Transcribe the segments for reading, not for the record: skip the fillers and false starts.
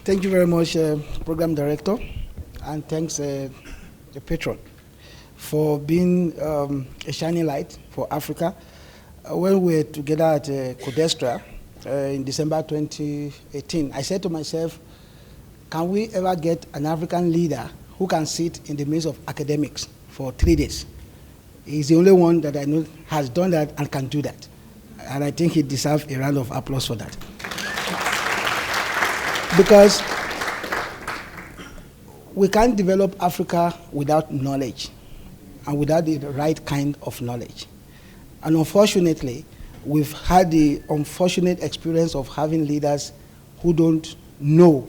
Thank you very much, Program Director, and thanks the patron for being a shining light for Africa. When we were together at Codestra in December 2018, I said to myself, can we ever get an African leader who can sit in the midst of academics for 3 days? He's the only one that I know has done that and can do that. And I think he deserves a round of applause for that. Because we can't develop Africa without knowledge and without the right kind of knowledge. And unfortunately, we've had the unfortunate experience of having leaders who don't know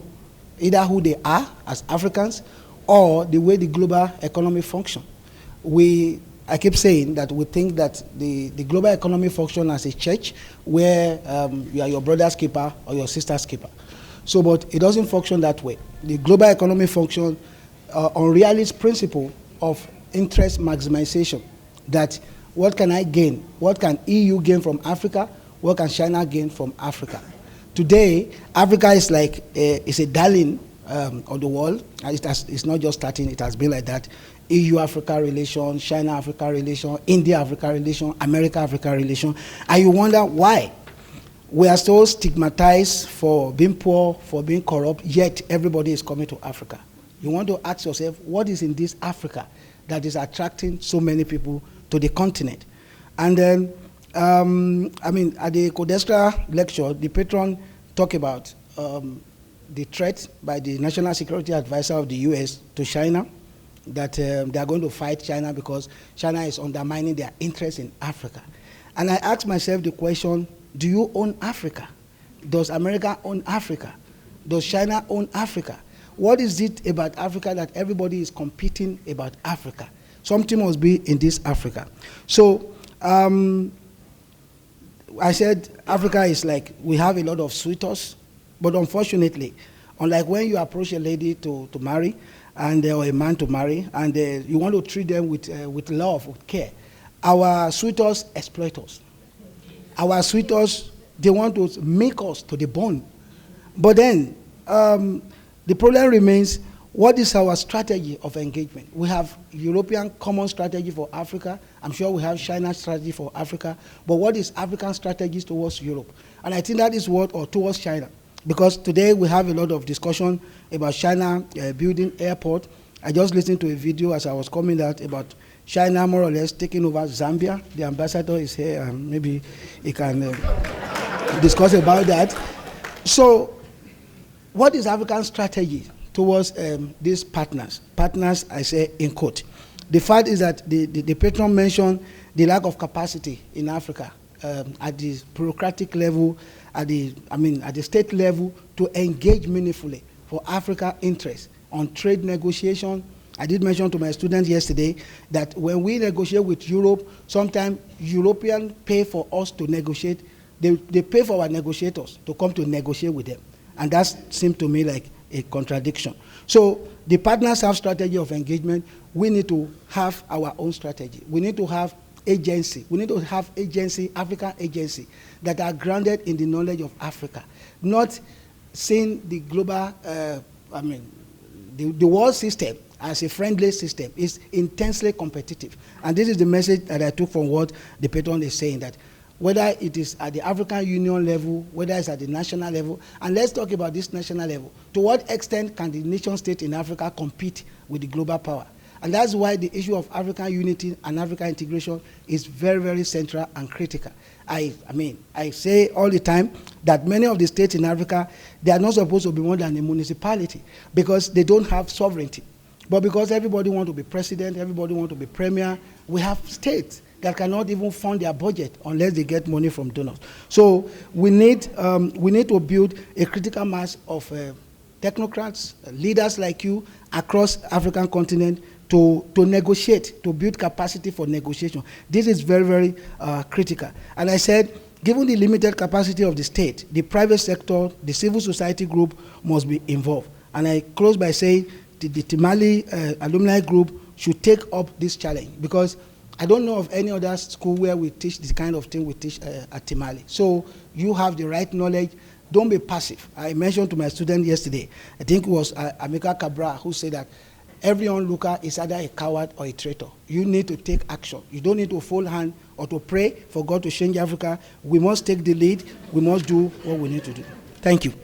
either who they are as Africans or the way the global economy functions. I keep saying that we think that the global economy functions as a church where you are your brother's keeper or your sister's keeper. So, but it doesn't function that way. The global economy functions on realist principle of interest maximization. That what can I gain? What can EU gain from Africa? What can China gain from Africa? Today, Africa is like it's a darling of the world. It's not just starting; it has been like that. EU-Africa relation, China-Africa relation, India-Africa relation, America-Africa relation, and you wonder why. We are so stigmatized for being poor, for being corrupt, yet everybody is coming to Africa. You want to ask yourself, what is in this Africa that is attracting so many people to the continent? And then, at the Codestra lecture, the patron talked about the threat by the National Security Advisor of the US to China, that they are going to fight China because China is undermining their interest in Africa. And I asked myself the question, do you own Africa? Does America own Africa? Does China own Africa? What is it about Africa that everybody is competing about Africa? Something must be in this Africa. So I said Africa is like, we have a lot of suitors, but unfortunately, unlike when you approach a lady to marry, and or a man to marry, and you want to treat them with love, with care, our suitors exploit us. Our suitors, they want to make us to the bone. But then, the problem remains, what is our strategy of engagement? We have European common strategy for Africa. I'm sure we have China strategy for Africa. But what is African strategies towards Europe? And I think that is what, or towards China. Because today we have a lot of discussion about China building airport. I just listened to a video as I was coming out about China more or less taking over Zambia. The ambassador is here, and maybe he can discuss about that. So what is African strategy towards these partners? Partners, I say in quote. The fact is that the patron mentioned the lack of capacity in Africa at the bureaucratic level, at the state level, to engage meaningfully for Africa interests on trade negotiation. I did mention to my students yesterday that when we negotiate with Europe, sometimes Europeans pay for us to negotiate. They pay for our negotiators to come to negotiate with them. And that seemed to me like a contradiction. So the partners have strategy of engagement. We need to have our own strategy. We need to have agency. We need to have agency, African agency, that are grounded in the knowledge of Africa. Not seeing the global, the world system as a friendly system is intensely competitive. And this is the message that I took from what the patron is saying, that whether it is at the African Union level, whether it's at the national level, and let's talk about this national level. To what extent can the nation state in Africa compete with the global power? And that's why the issue of African unity and African integration is very, very central and critical. I say all the time that many of the states in Africa, they are not supposed to be more than a municipality because they don't have sovereignty. But because everybody wants to be president, everybody wants to be premier, we have states that cannot even fund their budget unless they get money from donors. So we need to build a critical mass of technocrats, leaders like you across African continent to negotiate, to build capacity for negotiation. This is very, very critical. And I said, given the limited capacity of the state, the private sector, the civil society group must be involved. And I close by saying the Timali alumni group should take up this challenge, because I don't know of any other school where we teach this kind of thing we teach at Timali. So you have the right knowledge, Don't be passive. I mentioned to my student yesterday, I think it was Amika Cabral who said that every onlooker is either a coward or a traitor. You need to take action. You don't need to fold hand or to pray for God to change Africa. We must take the lead. We must do what we need to do. Thank you.